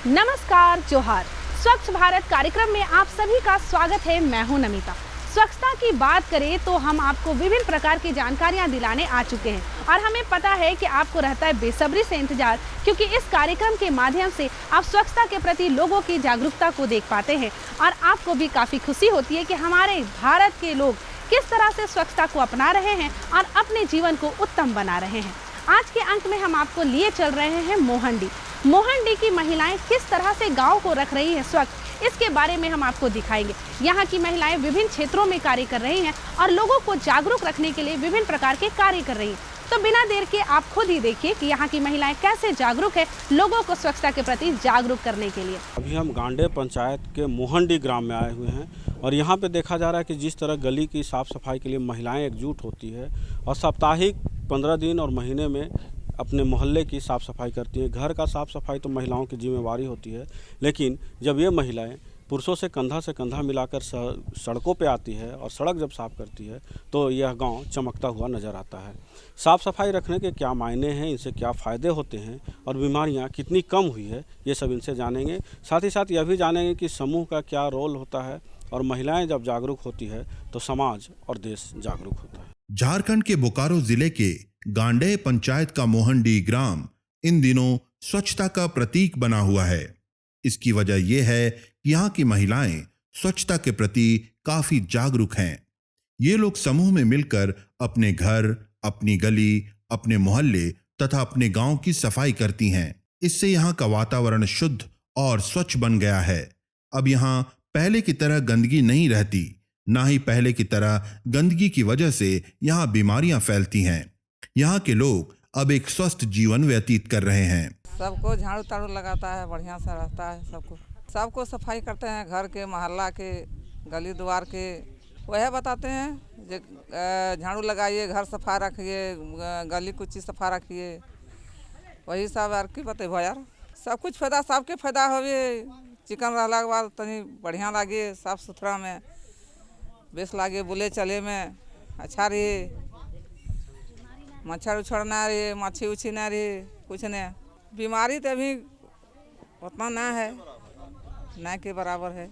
नमस्कार, जोहार। स्वच्छ भारत कार्यक्रम में आप सभी का स्वागत है। मैं हूं नमिता। स्वच्छता की बात करें तो हम आपको विभिन्न प्रकार की जानकारियां दिलाने आ चुके हैं और हमें पता है कि आपको रहता है बेसब्री से इंतजार, क्योंकि इस कार्यक्रम के माध्यम से आप स्वच्छता के प्रति लोगों की जागरूकता को देख पाते हैं और आपको भी काफ़ी खुशी होती है कि हमारे भारत के लोग किस तरह से स्वच्छता को अपना रहे हैं और अपने जीवन को उत्तम बना रहे हैं। आज के अंक में हम आपको लिए चल रहे हैं मोहंडी। मोहंडी की महिलाएं किस तरह से गांव को रख रही हैं स्वच्छ, इसके बारे में हम आपको दिखाएंगे। यहाँ की महिलाएं विभिन्न क्षेत्रों में कार्य कर रही हैं और लोगों को जागरूक रखने के लिए विभिन्न प्रकार के कार्य कर रही हैं। तो बिना देर के आप खुद ही देखिए कि यहाँ की महिलाएं कैसे जागरूक है लोगों को स्वच्छता के प्रति जागरूक करने के लिए। अभी हम गांडे पंचायत के मोहंडी ग्राम में आए हुए हैं और यहाँ पे देखा जा रहा है कि जिस तरह गली की साफ़ सफाई के लिए महिलाएं एकजुट होती है और साप्ताहिक 15 दिन और महीने में अपने मोहल्ले की साफ़ सफाई करती हैं। घर का साफ़ सफाई तो महिलाओं की जिम्मेवारी होती है, लेकिन जब ये महिलाएं पुरुषों से कंधा मिलाकर सड़कों पे आती है और सड़क जब साफ़ करती है तो यह गांव चमकता हुआ नज़र आता है। साफ़ सफाई रखने के क्या मायने हैं, इनसे क्या फ़ायदे होते हैं और बीमारियां कितनी कम हुई है, ये सब इनसे जानेंगे। साथ ही साथ यह भी जानेंगे कि समूह का क्या रोल होता है और महिलाएं जब जागरूक होती है तो समाज और देश जागरूक होता है। झारखंड के बोकारो जिले के गांडे पंचायत का मोहंडी ग्राम इन दिनों स्वच्छता का प्रतीक बना हुआ है। इसकी वजह यह है कि यहाँ की महिलाएं स्वच्छता के प्रति काफी जागरूक हैं। ये लोग समूह में मिलकर अपने घर, अपनी गली, अपने मोहल्ले तथा अपने गांव की सफाई करती हैं। इससे यहाँ का वातावरण शुद्ध और स्वच्छ बन गया है। अब यहाँ पहले की तरह गंदगी नहीं रहती, ना ही पहले की तरह गंदगी की वजह से यहाँ बीमारियां फैलती हैं। यहाँ के लोग अब एक स्वस्थ जीवन व्यतीत कर रहे हैं। सबको झाड़ू ताड़ू लगाता है, बढ़िया से रहता है। सबको सफाई करते हैं, घर के, मोहल्ला के, गली द्वार के। वह बताते हैं झाड़ू लगाइए, घर सफा रखिए, गली कुछ सफा रखिए। वही सब यार की बतेबो यार, सब कुछ फायदा, सबके फायदा होवे। चिकन रहला के बाद तनी बढ़िया लागे, साफ सुथरा में बेस लागे, बोले चले में अच्छा रहे। मच्छर उछड़ ना रहे, मच्छी उछी ना रहे, कुछ नहीं। बीमारी तो अभी उतना ना है, ना के बराबर है।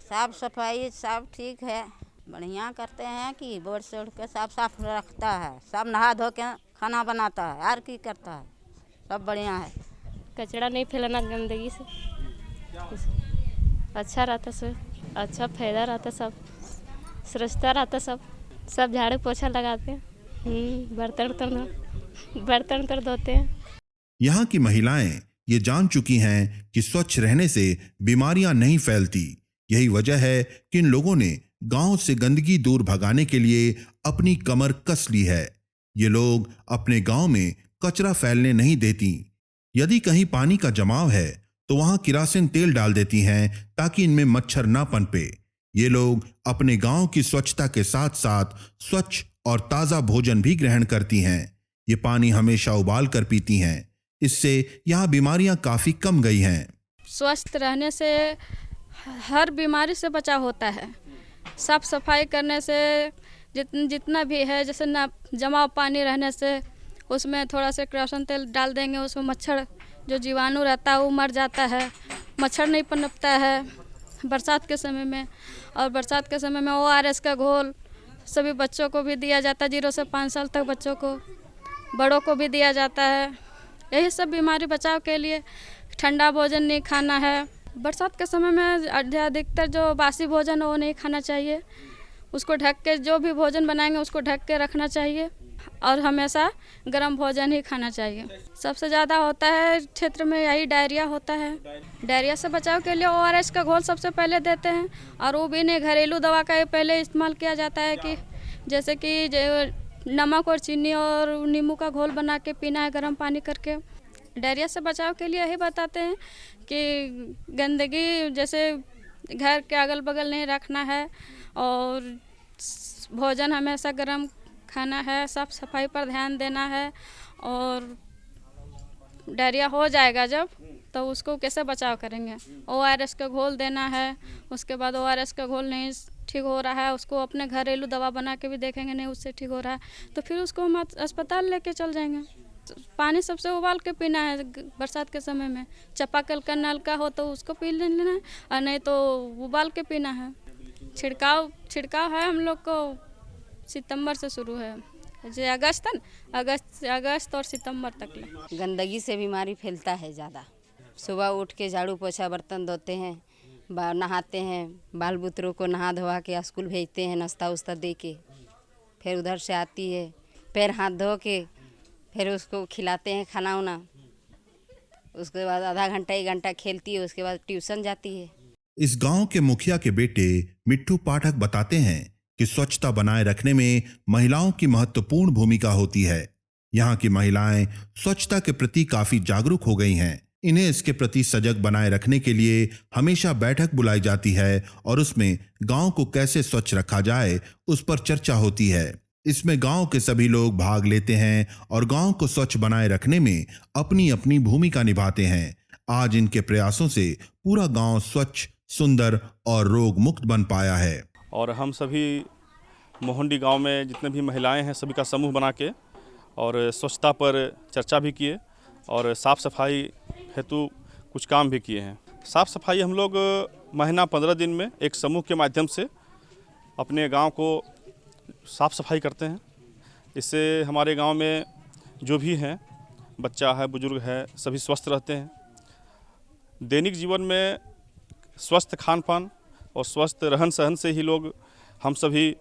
साफ सफाई सब ठीक है, बढ़िया करते हैं कि बोर्ड से उठ के साफ रखता है, सब नहा धो के खाना बनाता है, यार की करता है, सब बढ़िया है। कचरा नहीं फैलाना गंदगी से, अच्छा रहता, सब अच्छा फायदा रहता, सब स्वच्छता रहता, सब झाड़ू पोछा लगाते हैं, बर्तन धोते हैं। यहाँ की महिलाएं ये जान चुकी हैं कि स्वच्छ रहने से बीमारियां नहीं फैलती। यही वजह है कि इन लोगों ने गांव से गंदगी दूर भगाने के लिए अपनी कमर कस ली है। ये लोग अपने गांव में कचरा फैलने नहीं देती। यदि कहीं पानी का जमाव है तो वहां किरासिन तेल डाल देती हैं ताकि इनमें मच्छर ना पनपे। ये लोग अपने गांव की स्वच्छता के साथ साथ स्वच्छ और ताज़ा भोजन भी ग्रहण करती हैं। ये पानी हमेशा उबाल कर पीती हैं। इससे यहाँ बीमारियां काफ़ी कम गई हैं। स्वस्थ रहने से हर बीमारी से बचाव होता है। साफ सफाई करने से जितना भी है, जैसे ना जमाव पानी रहने से उसमें थोड़ा सा किरासन तेल डाल देंगे, उसमें मच्छर जो जीवाणु रहता है वो मर जाता है, मच्छर नहीं पनपता है बरसात के समय में। और बरसात के समय में ORS का घोल सभी बच्चों को भी दिया जाता है, 0 से 5 साल तक बच्चों को, बड़ों को भी दिया जाता है। यही सब बीमारी बचाव के लिए ठंडा भोजन नहीं खाना है। बरसात के समय में अधिकतर जो बासी भोजन है वो नहीं खाना चाहिए। उसको ढक के, जो भी भोजन बनाएंगे उसको ढक के रखना चाहिए और हमेशा गर्म भोजन ही खाना चाहिए। सबसे ज़्यादा होता है क्षेत्र में यही डायरिया होता है। डायरिया से बचाव के लिए ORS का घोल सबसे पहले देते हैं और वो भी नहीं, घरेलू दवा का पहले इस्तेमाल किया जाता है कि जैसे कि नमक और चीनी और नींबू का घोल बना के पीना है गर्म पानी करके। डायरिया से बचाव के लिए यही बताते हैं कि गंदगी जैसे घर के अगल बगल नहीं रखना है और भोजन हमेशा गर्म खाना है, साफ सफाई पर ध्यान देना है। और डायरिया हो जाएगा जब, तो उसको कैसे बचाव करेंगे? ORS का घोल देना है। उसके बाद ORS का घोल नहीं ठीक हो रहा है, उसको अपने घरेलू दवा बना के भी देखेंगे, नहीं उससे ठीक हो रहा है तो फिर उसको हम अस्पताल लेके चल जाएंगे। पानी सबसे उबाल के पीना है बरसात के समय में। चापाकल का नल का हो तो उसको पी लेना है और नहीं तो उबाल के पीना है। छिड़काव है हम लोग को सितंबर से शुरू है, जो अगस्त और सितंबर तक ले। गंदगी से बीमारी फैलता है ज़्यादा। सुबह उठ के झाड़ू पोछा बर्तन धोते हैं, नहाते हैं, बाल बुतरों को नहा धोवा के स्कूल भेजते हैं, नाश्ता उस्ता दे के। फिर उधर से आती है, पैर हाथ धो के फिर उसको खिलाते हैं खाना वाना। उसके बाद आधा घंटा 1 घंटा खेलती है, उसके बाद ट्यूशन जाती है। इस गांव के मुखिया के बेटे मिट्ठू पाठक बताते हैं कि स्वच्छता बनाए रखने में महिलाओं की महत्वपूर्ण भूमिका होती है। यहाँ की महिलाएं स्वच्छता के प्रति काफी जागरूक हो गई हैं। इन्हें इसके प्रति सजग बनाए रखने के लिए हमेशा बैठक बुलाई जाती है और उसमें गांव को कैसे स्वच्छ रखा जाए उस पर चर्चा होती है। इसमें गांव के सभी लोग भाग लेते हैं और गांव को स्वच्छ बनाए रखने में अपनी अपनी भूमिका निभाते हैं। आज इनके प्रयासों से पूरा गांव स्वच्छ, सुंदर और रोग मुक्त बन पाया है। और हम सभी मोहंडी गांव में जितने भी महिलाएं हैं सभी का समूह बना के और स्वच्छता पर चर्चा भी किए और साफ़ सफाई हेतु कुछ काम भी किए हैं। साफ़ सफाई हम लोग महीना 15 दिन में एक समूह के माध्यम से अपने गांव को साफ़ सफाई करते हैं। इससे हमारे गांव में जो भी हैं, बच्चा है, बुजुर्ग है, सभी स्वस्थ रहते हैं। दैनिक जीवन में स्वस्थ खान पान और स्वस्थ रहन सहन से ही हम सभी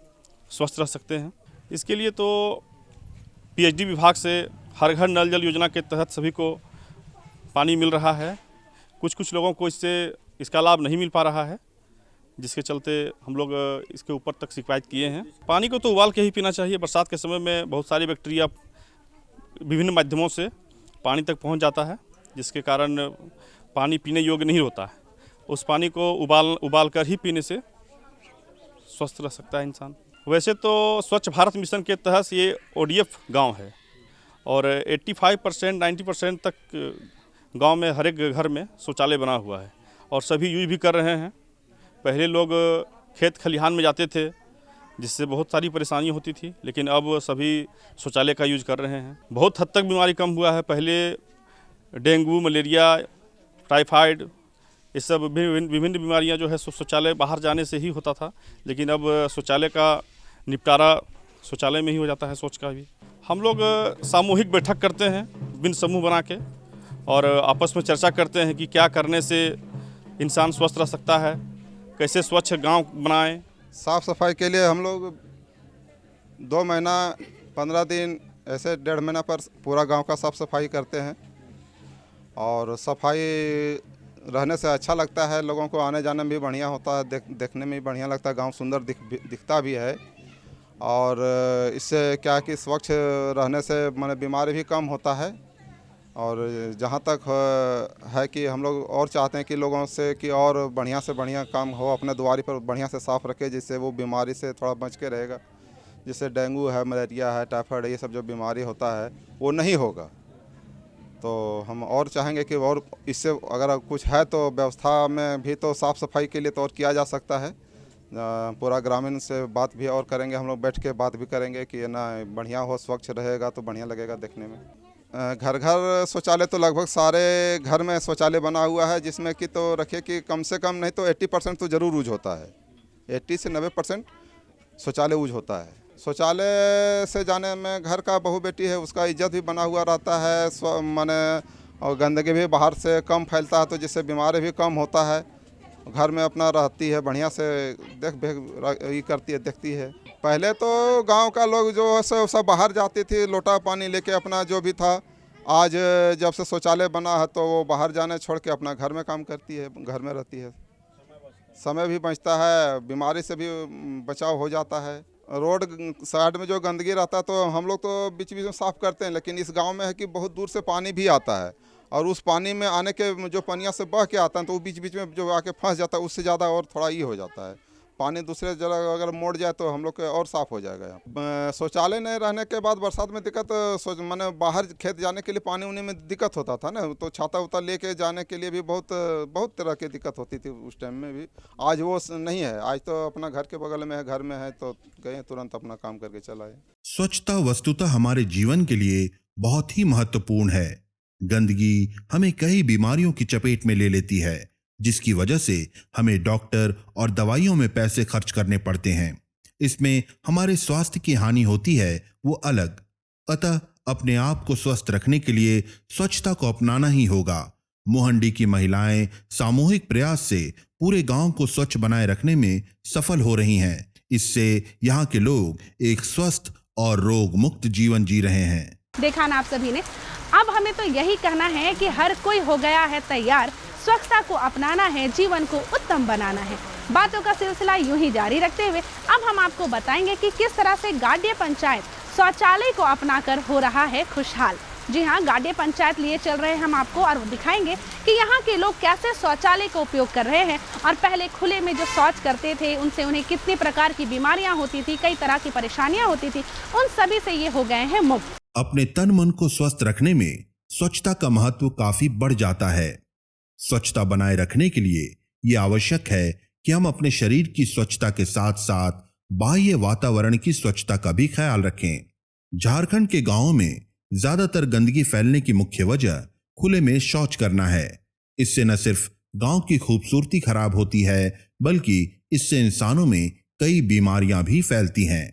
स्वस्थ रह सकते हैं। इसके लिए तो पीएचडी विभाग से हर घर नल जल योजना के तहत सभी को पानी मिल रहा है। कुछ लोगों को इसका लाभ नहीं मिल पा रहा है, जिसके चलते हम लोग इसके ऊपर तक शिकायत किए हैं। पानी को तो उबाल के ही पीना चाहिए। बरसात के समय में बहुत सारी बैक्टीरिया विभिन्न माध्यमों से पानी तक पहुंच जाता है, जिसके कारण पानी पीने योग्य नहीं होता है। उस पानी को उबाल कर ही पीने से स्वस्थ रह सकता है इंसान। वैसे तो स्वच्छ भारत मिशन के तहत ये ODF गांव है और 85% 90% तक गांव में हर एक घर में शौचालय बना हुआ है और सभी यूज भी कर रहे हैं। पहले लोग खेत खलिहान में जाते थे, जिससे बहुत सारी परेशानी होती थी, लेकिन अब सभी शौचालय का यूज कर रहे हैं। बहुत हद तक बीमारी कम हुआ है। पहले डेंगू, मलेरिया, टाइफाइड, ये सब विभिन्न बीमारियां जो है शौचालय बाहर जाने से ही होता था, लेकिन अब शौचालय का निपटारा शौचालय में ही हो जाता है। शौच का भी हम लोग सामूहिक बैठक करते हैं विभिन्न समूह बना के और आपस में चर्चा करते हैं कि क्या करने से इंसान स्वस्थ रह सकता है, कैसे स्वच्छ गांव बनाएं। साफ़ सफाई के लिए हम लोग 2 महीना 15 दिन ऐसे 1.5 महीना पर पूरा गांव का साफ़ सफाई करते हैं और सफाई रहने से अच्छा लगता है। लोगों को आने जाने में भी बढ़िया होता है, देखने में भी बढ़िया लगता है। गांव सुंदर दिखता भी है और इससे क्या कि स्वच्छ रहने से माने बीमारी भी कम होता है। और जहां तक है कि हम लोग और चाहते हैं कि लोगों से कि और बढ़िया से बढ़िया काम हो, अपने द्वारी पर बढ़िया से साफ़ रखे, जिससे वो बीमारी से थोड़ा बच के रहेगा। जिससे डेंगू है, मलेरिया है, टाइफाइड है, ये सब जो बीमारी होता है वो नहीं होगा। तो हम और चाहेंगे कि और इससे अगर कुछ है तो व्यवस्था में भी तो साफ़ सफाई के लिए तो और किया जा सकता है। पूरा ग्रामीण से बात भी और करेंगे, हम लोग बैठ के बात भी करेंगे कि ना बढ़िया हो, स्वच्छ रहेगा तो बढ़िया लगेगा देखने में। घर घर शौचालय तो लगभग सारे घर में शौचालय बना हुआ है, जिसमें कि तो रखिए कि कम से कम नहीं तो 80% तो ज़रूर यूज होता है। 80 से 90% शौचालय यूज होता है। शौचालय से जाने में घर का बहू बेटी है उसका इज्जत भी बना हुआ रहता है, माने और गंदगी भी बाहर से कम फैलता है, तो जिससे बीमारी भी कम होता है। घर में अपना रहती है, बढ़िया से ये करती है, देखती है। पहले तो गांव का लोग जो है सब बाहर जाते थे लोटा पानी लेके अपना जो भी था। आज जब से शौचालय बना है तो वो बाहर जाने छोड़ के अपना घर में काम करती है, घर में रहती है। समय भी बचता है, बीमारी से भी बचाव हो जाता है। रोड साइड में जो गंदगी रहता है तो हम लोग तो बीच बीच में साफ़ करते हैं, लेकिन इस गांव में है कि बहुत दूर से पानी भी आता है और उस पानी में आने के जो पनिया से बह के आता है तो वो बीच बीच में जो आके फंस जाता है, उससे ज़्यादा और थोड़ा ये हो जाता है। पानी दूसरे जगह अगर मोड़ जाए तो हम लोग के और साफ़ हो जाएगा। शौचालय नहीं रहने के बाद बरसात में दिक्कत, माने बाहर खेत जाने के लिए पानी उनी में दिक्कत होता था ना, तो छाता उता लेके जाने के लिए भी बहुत तरह की दिक्कत होती थी उस टाइम में भी। आज वो नहीं है, आज तो अपना घर के बगल में है, घर में है तो गए तुरंत अपना काम करके चलाए। स्वच्छता वस्तुतः हमारे जीवन के लिए बहुत ही महत्वपूर्ण है। गंदगी हमें कई बीमारियों की चपेट में ले लेती है, जिसकी वजह से हमें डॉक्टर और दवाइयों में पैसे खर्च करने पड़ते हैं। इसमें हमारे स्वास्थ्य की हानि होती है, वो अलग। अतः अपने आप को स्वस्थ रखने के लिए स्वच्छता को अपनाना ही होगा। मोहंडी की महिलाएं सामूहिक प्रयास से पूरे गांव को स्वच्छ बनाए रखने में सफल हो रही हैं। इससे यहाँ के लोग एक स्वस्थ और रोग मुक्त जीवन जी रहे हैं। देखा ना आप सभी ने। अब हमें तो यही कहना है कि हर कोई हो गया है तैयार, स्वच्छता को अपनाना है, जीवन को उत्तम बनाना है। बातों का सिलसिला यूं ही जारी रखते हुए अब हम आपको बताएंगे कि किस तरह से गाड्डे पंचायत शौचालय को अपनाकर हो रहा है खुशहाल। जी हाँ, गाड्डे पंचायत लिए चल रहे हैं हम आपको और दिखाएंगे कि यहाँ के लोग कैसे शौचालय का उपयोग कर रहे हैं और पहले खुले में जो शौच करते थे उनसे उन्हें कितनी प्रकार की बीमारियां होती थी, कई तरह की परेशानियां होती थी, उन सभी से ये हो गए हैं मुक्त। अपने तन मन को स्वस्थ रखने में स्वच्छता का महत्व काफी बढ़ जाता है। स्वच्छता बनाए रखने के लिए ये आवश्यक है कि हम अपने शरीर की स्वच्छता के साथ साथ बाह्य वातावरण की स्वच्छता का भी ख्याल रखें। झारखंड के गांवों में ज्यादातर गंदगी फैलने की मुख्य वजह खुले में शौच करना है। इससे न सिर्फ गांव की खूबसूरती खराब होती है, बल्कि इससे इंसानों में कई बीमारियां भी फैलती हैं।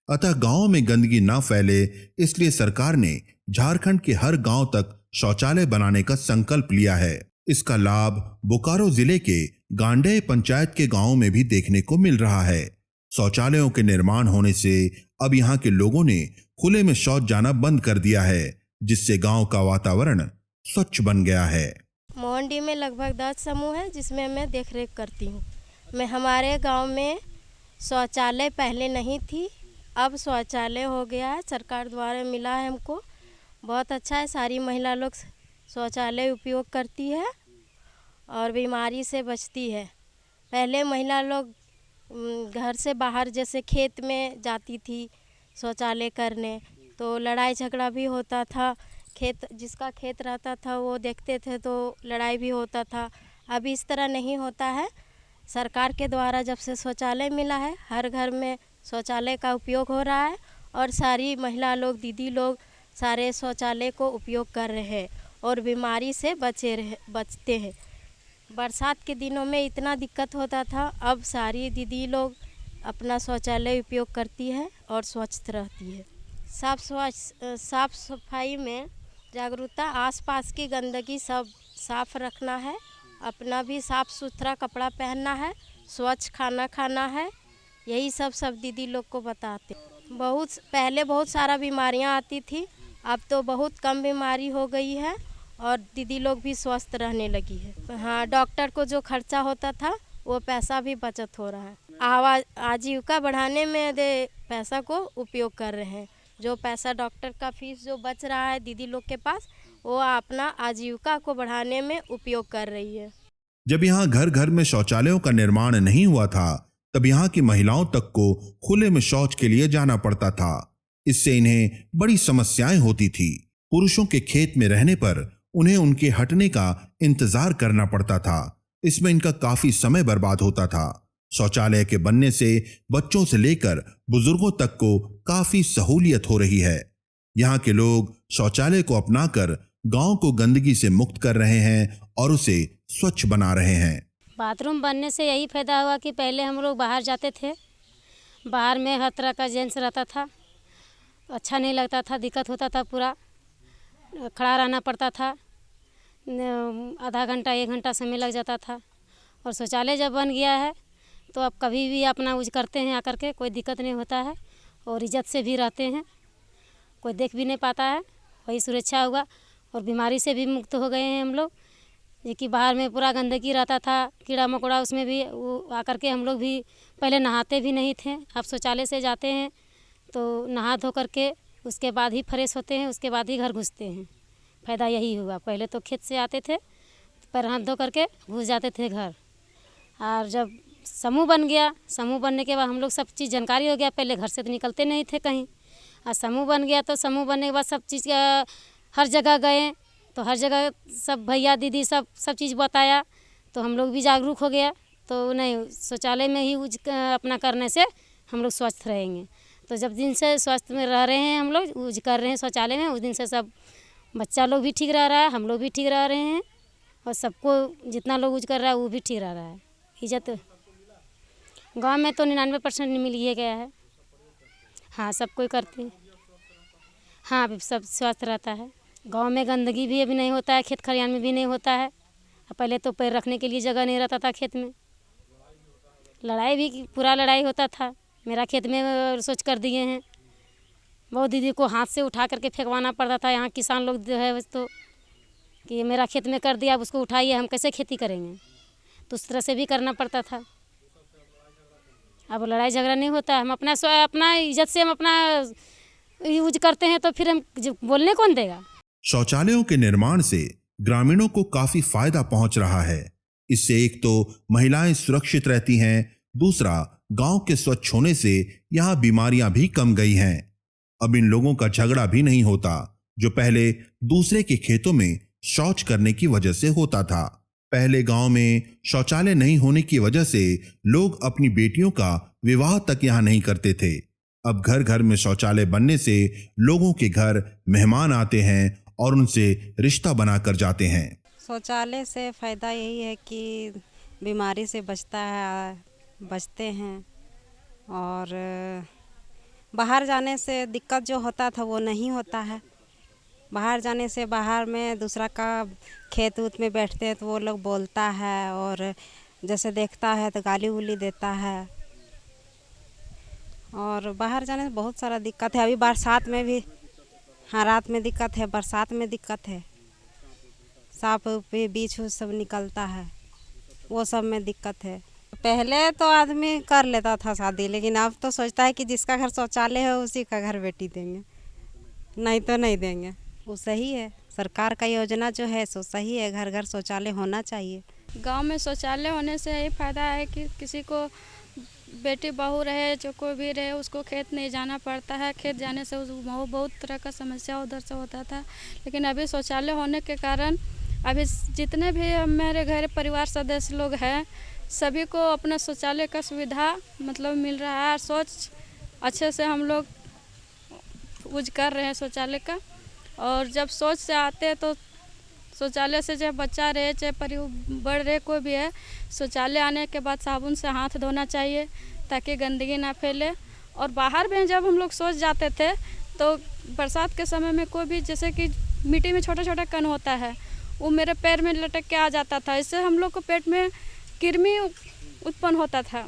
अतः गांव में गंदगी ना फैले, इसलिए सरकार ने झारखंड के हर गांव तक शौचालय बनाने का संकल्प लिया है। इसका लाभ बोकारो जिले के गांडेय पंचायत के गांवों में भी देखने को मिल रहा है। शौचालयों के निर्माण होने से अब यहाँ के लोगों ने खुले में शौच जाना बंद कर दिया है, जिससे गांव का वातावरण स्वच्छ बन गया है। मोहंडी में लगभग 10 समूह है, जिसमें मैं देखरेख करती हूँ। मैं हमारे गांव में शौचालय पहले नहीं थी, अब शौचालय हो गया है, सरकार द्वारा मिला है हमको, बहुत अच्छा है। सारी महिला लोग शौचालय उपयोग करती है और बीमारी से बचती है। पहले महिला लोग घर से बाहर जैसे खेत में जाती थी शौचालय करने, तो लड़ाई झगड़ा भी होता था। खेत जिसका खेत रहता था वो देखते थे तो लड़ाई भी होता था। अब इस तरह नहीं होता है। सरकार के द्वारा जब से शौचालय मिला है, हर घर में शौचालय का उपयोग हो रहा है और सारी महिला लोग, दीदी लोग सारे शौचालय को उपयोग कर रहे हैं और बीमारी से बचते हैं। बरसात के दिनों में इतना दिक्कत होता था, अब सारी दीदी लोग अपना शौचालय उपयोग करती है और स्वच्छ रहती है। साफ सफाई में जागरूकता, आसपास की गंदगी सब साफ रखना है, अपना भी साफ सुथरा कपड़ा पहनना है, स्वच्छ खाना खाना है, यही सब दीदी लोग को बताते। पहले बहुत सारा बीमारियां आती थी, अब तो बहुत कम बीमारी हो गई है और दीदी लोग भी स्वस्थ रहने लगी है। हाँ, डॉक्टर को जो खर्चा होता था वो पैसा भी बचत हो रहा है। आजीविका बढ़ाने में पैसा को उपयोग कर रहे हैं। जो पैसा डॉक्टर का फीस जो बच रहा है दीदी लोग के पास, वो अपना आजीविका को बढ़ाने में उपयोग कर रही है। जब यहाँ घर घर में शौचालयों का निर्माण नहीं हुआ था, तब यहाँ की महिलाओं तक को खुले में शौच के लिए जाना पड़ता था। इससे इन्हें बड़ी समस्याएं होती थी। पुरुषों के खेत में रहने पर उन्हें उनके हटने का इंतजार करना पड़ता था। इसमें इनका काफी समय बर्बाद होता था। शौचालय के बनने से बच्चों से लेकर बुजुर्गों तक को काफी सहूलियत हो रही है। यहाँ के लोग शौचालय को अपनाकर गांव को गंदगी से मुक्त कर रहे हैं और उसे स्वच्छ बना रहे हैं। बाथरूम बनने से यही फायदा हुआ कि पहले हम लोग बाहर जाते थे, बाहर में हर तरह का जेंट्स रहता था, अच्छा नहीं लगता था, दिक्कत होता था, पूरा खड़ा रहना पड़ता था, आधा घंटा 1 घंटा समय लग जाता था। और शौचालय जब बन गया है तो अब कभी भी अपना यूज करते हैं आकर के, कोई दिक्कत नहीं होता है और इज्जत से भी रहते हैं, कोई देख भी नहीं पाता है, वही सुरक्षा हुआ और बीमारी से भी मुक्त हो गए हैं हम लोग। ये कि बाहर में पूरा गंदगी रहता था, कीड़ा मकोड़ा, उसमें भी वो आकर के हम लोग भी पहले नहाते भी नहीं थे। अब शौचालय से जाते हैं तो नहा धो करके उसके बाद ही फ्रेश होते हैं, उसके बाद ही घर घुसते हैं। फ़ायदा यही हुआ। पहले तो खेत से आते थे, पैर हाथ धो करके घुस जाते थे घर। और जब समूह बन गया, समूह बनने के बाद हम लोग सब चीज़ जानकारी हो गया। पहले घर से तो निकलते नहीं थे कहीं, और समूह बन गया तो समूह बनने के बाद सब चीज़ हर जगह गए तो हर जगह सब भैया दीदी सब चीज़ बताया तो हम लोग भी जागरूक हो गया। तो नहीं, शौचालय में ही यूज अपना करने से हम लोग स्वस्थ रहेंगे। तो जब दिन से स्वस्थ में रह रहे हैं, हम लोग यूज कर रहे हैं शौचालय में, उस दिन से सब बच्चा लोग भी ठीक रह रहा है, हम लोग भी ठीक रह रहे हैं, और सबको जितना लोग यूज कर रहा है वो भी ठीक रह रहा है। इज्जत गांव में तो 99% मिल ही गया है। हाँ, सब कोई करते हैं। हाँ, अभी सब स्वस्थ रहता है। गांव में गंदगी भी अभी नहीं होता है, खेत खलिहान में भी नहीं होता है। पहले तो पैर रखने के लिए जगह नहीं रहता था खेत में। लड़ाई भी पूरा लड़ाई होता था। मेरा खेत में सोच कर दिए हैं, बहुत दीदी को हाथ से उठा करके फेंकवाना पड़ता था। यहाँ किसान लोग जो है तो कि ये मेरा खेत में कर दिया, अब उसको उठाइए, हम कैसे खेती करेंगे, तो उस तरह से भी करना पड़ता था। अब लड़ाई झगड़ा नहीं होता है। हम अपना इज्जत से हम अपना यूज करते हैं, तो फिर हम बोलने कौन देगा। शौचालयों के निर्माण से ग्रामीणों को काफी फायदा पहुंच रहा है। इससे एक तो महिलाएं सुरक्षित रहती हैं, दूसरा गांव के स्वच्छ होने से यहां बीमारियां भी कम गई हैं। अब इन लोगों का झगड़ा भी नहीं होता जो पहले दूसरे के खेतों में शौच करने की वजह से होता था। पहले गांव में शौचालय नहीं होने की वजह से लोग अपनी बेटियों का विवाह तक यहां नहीं करते थे। अब घर घर में शौचालय बनने से लोगों के घर मेहमान आते हैं और उनसे रिश्ता बनाकर जाते हैं। शौचालय से फ़ायदा यही है कि बीमारी से बचते हैं, और बाहर जाने से दिक्कत जो होता था वो नहीं होता है। बाहर जाने से बाहर में दूसरा का खेत उत में बैठते हैं तो वो लोग बोलता है, और जैसे देखता है तो गाली उली देता है, और बाहर जाने से बहुत सारा दिक्कत है। अभी बरसात में भी, हाँ, रात में दिक्कत है, बरसात में दिक्कत है, सांप पे बीछ सब निकलता है, वो सब में दिक्कत है। पहले तो आदमी कर लेता था शादी, लेकिन अब तो सोचता है कि जिसका घर शौचालय है उसी का घर बेटी देंगे, नहीं तो नहीं देंगे। वो सही है, सरकार का योजना जो है सो सही है, घर घर शौचालय होना चाहिए। गांव में शौचालय होने से यही फ़ायदा है कि किसी को बेटी बहू रहे, जो कोई भी रहे, उसको खेत नहीं जाना पड़ता है। खेत जाने से बहुत तरह का समस्या उधर से होता था, लेकिन अभी शौचालय होने के कारण अभी जितने भी मेरे घर परिवार सदस्य लोग हैं, सभी को अपना शौचालय का सुविधा मतलब मिल रहा है। सोच अच्छे से हम लोग यूज कर रहे हैं शौचालय का, और जब सोच से आते हैं तो शौचालय से चाहे बच्चा रहे चाहे बड़ रहे कोई भी है, शौचालय आने के बाद साबुन से हाथ धोना चाहिए ताकि गंदगी ना फैले। और बाहर में जब हम लोग सोच जाते थे तो बरसात के समय में कोई भी, जैसे कि मिट्टी में छोटा छोटा कण होता है, वो मेरे पैर में लटक के आ जाता था। इससे हम लोग को पेट में कृमि उत्पन्न होता था,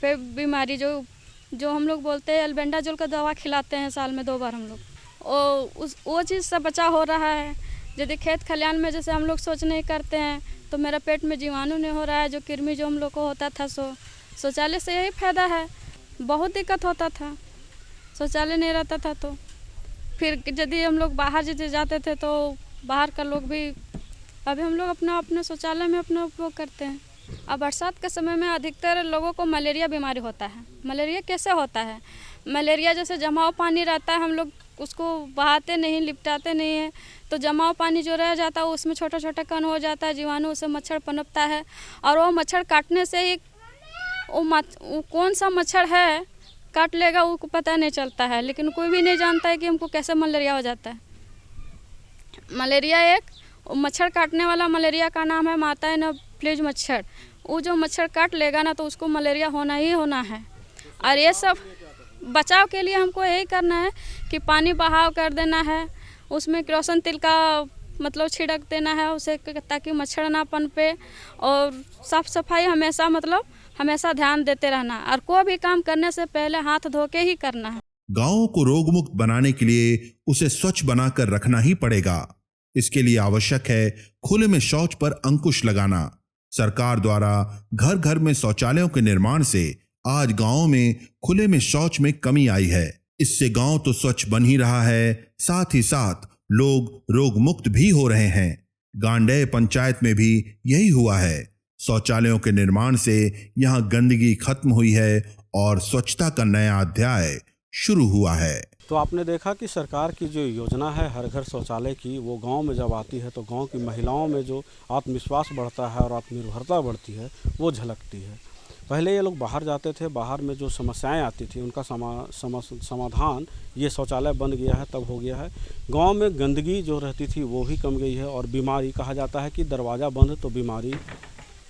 पेट बीमारी जो हम लोग बोलते हैं एल्बेंडाजोल का दवा खिलाते हैं साल में 2 बार हम लोग, और वो चीज़ से बचाव हो रहा है। यदि खेत खलिहान में जैसे हम लोग सोच नहीं करते हैं तो मेरा पेट में जीवाणु नहीं हो रहा है, जो कृमि जो हम लोग को होता था। शौचालय से यही फ़ायदा है। बहुत दिक्कत होता था, शौचालय नहीं रहता था तो फिर यदि हम लोग बाहर यदि जाते थे तो बाहर का लोग भी, अभी हम लोग अपना शौचालय में अपना उपयोग करते हैं। अब बरसात के समय में अधिकतर लोगों को मलेरिया बीमारी होता है। मलेरिया कैसे होता है? मलेरिया जैसे जमाव पानी रहता है, हम लोग उसको बहाते नहीं, लिपटाते नहीं है, तो जमाव पानी जो रह जाता है उसमें छोटा छोटा कण हो जाता है, जीवाणु से मच्छर पनपता है, और वो मच्छर काटने से ही वो कौन सा मच्छर है काट लेगा वो पता नहीं चलता है। लेकिन कोई भी नहीं जानता है कि हमको कैसे मलेरिया हो जाता है। मलेरिया एक मच्छर काटने वाला मलेरिया का नाम है माता एनोफ्लिज मच्छर। वो जो मच्छर काट लेगा ना तो उसको मलेरिया होना ही होना है। और ये सब बचाव के लिए हमको यही करना है कि पानी बहाव कर देना है, उसमें केरोसिन तेल का मतलब छिड़क देना है उसे, ताकि मच्छर ना पनपे, और साफ़ सफाई हमेशा ध्यान देते रहना, और कोई भी काम करने से पहले हाथ धो के ही करना है। गांवों को रोगमुक्त बनाने के लिए उसे स्वच्छ बनाकर रखना ही पड़ेगा। इसके लिए आवश्यक है खुले में शौच पर अंकुश लगाना। सरकार द्वारा घर घर में शौचालयों के निर्माण से आज गांवों में खुले में शौच में कमी आई है। इससे गांव तो स्वच्छ बन ही रहा है, साथ ही साथ लोग रोग मुक्त भी हो रहे हैं। गांडेय पंचायत में भी यही हुआ है। शौचालयों के निर्माण से यहां गंदगी खत्म हुई है और स्वच्छता का नया अध्याय शुरू हुआ है। तो आपने देखा कि सरकार की जो योजना है हर घर शौचालय की, वो गांव में जब आती है तो गांव की महिलाओं में जो आत्मविश्वास बढ़ता है और आत्मनिर्भरता बढ़ती है वो झलकती है। पहले ये लोग बाहर जाते थे, बाहर में जो समस्याएं आती थी उनका समाधान ये शौचालय बन गया है तब हो गया है। गांव में गंदगी जो रहती थी वो भी कम गई है और बीमारी, कहा जाता है कि दरवाज़ा बंद तो बीमारी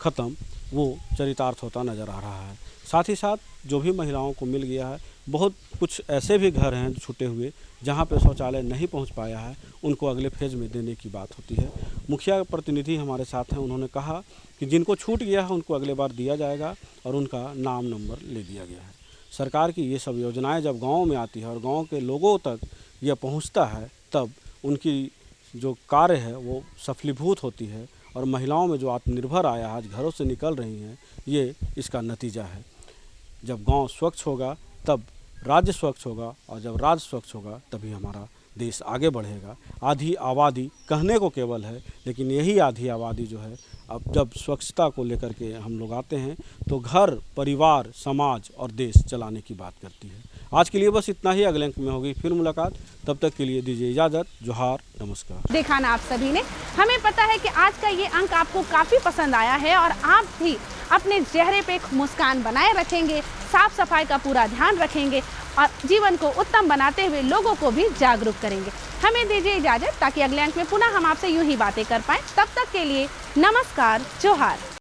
ख़त्म, वो चरितार्थ होता नज़र आ रहा है। साथ ही साथ जो भी महिलाओं को मिल गया है, बहुत कुछ ऐसे भी घर हैं छूटे हुए जहाँ पे शौचालय नहीं पहुँच पाया है, उनको अगले फेज़ में देने की बात होती है। मुखिया प्रतिनिधि हमारे साथ हैं, उन्होंने कहा कि जिनको छूट गया है उनको अगले बार दिया जाएगा और उनका नाम नंबर ले दिया गया है। सरकार की ये सब योजनाएं जब गांव में आती है और गांव के लोगों तक यह पहुंचता है, तब उनकी जो कार्य है वो सफलीभूत होती है और महिलाओं में जो आत्मनिर्भर आया आज घरों से निकल रही हैं, ये इसका नतीजा है। जब गांव स्वच्छ होगा तब राज्य स्वच्छ होगा और जब राज्य स्वच्छ होगा तभी हमारा देश आगे बढ़ेगा। आधी आबादी कहने को केवल है, लेकिन यही आधी आबादी जो है अब जब स्वच्छता को लेकर के हम लोग आते हैं तो घर, परिवार, समाज और देश चलाने की बात करती है। आज के लिए बस इतना ही, अगले अंक में होगी फिर मुलाकात, तब तक के लिए दीजिए इजाज़त। जोहार, नमस्कार। देखा ना आप सभी ने, हमें पता है कि आज का ये अंक आपको काफ़ी पसंद आया है और आप भी अपने चेहरे पे एक मुस्कान बनाए रखेंगे, साफ सफाई का पूरा ध्यान रखेंगे और जीवन को उत्तम बनाते हुए लोगों को भी जागरूक करेंगे। हमें दीजिए इजाज़त ताकि अगले अंक में पुनः हम आपसे यूं ही बातें कर पाएं। तब तक के लिए नमस्कार, जोहार।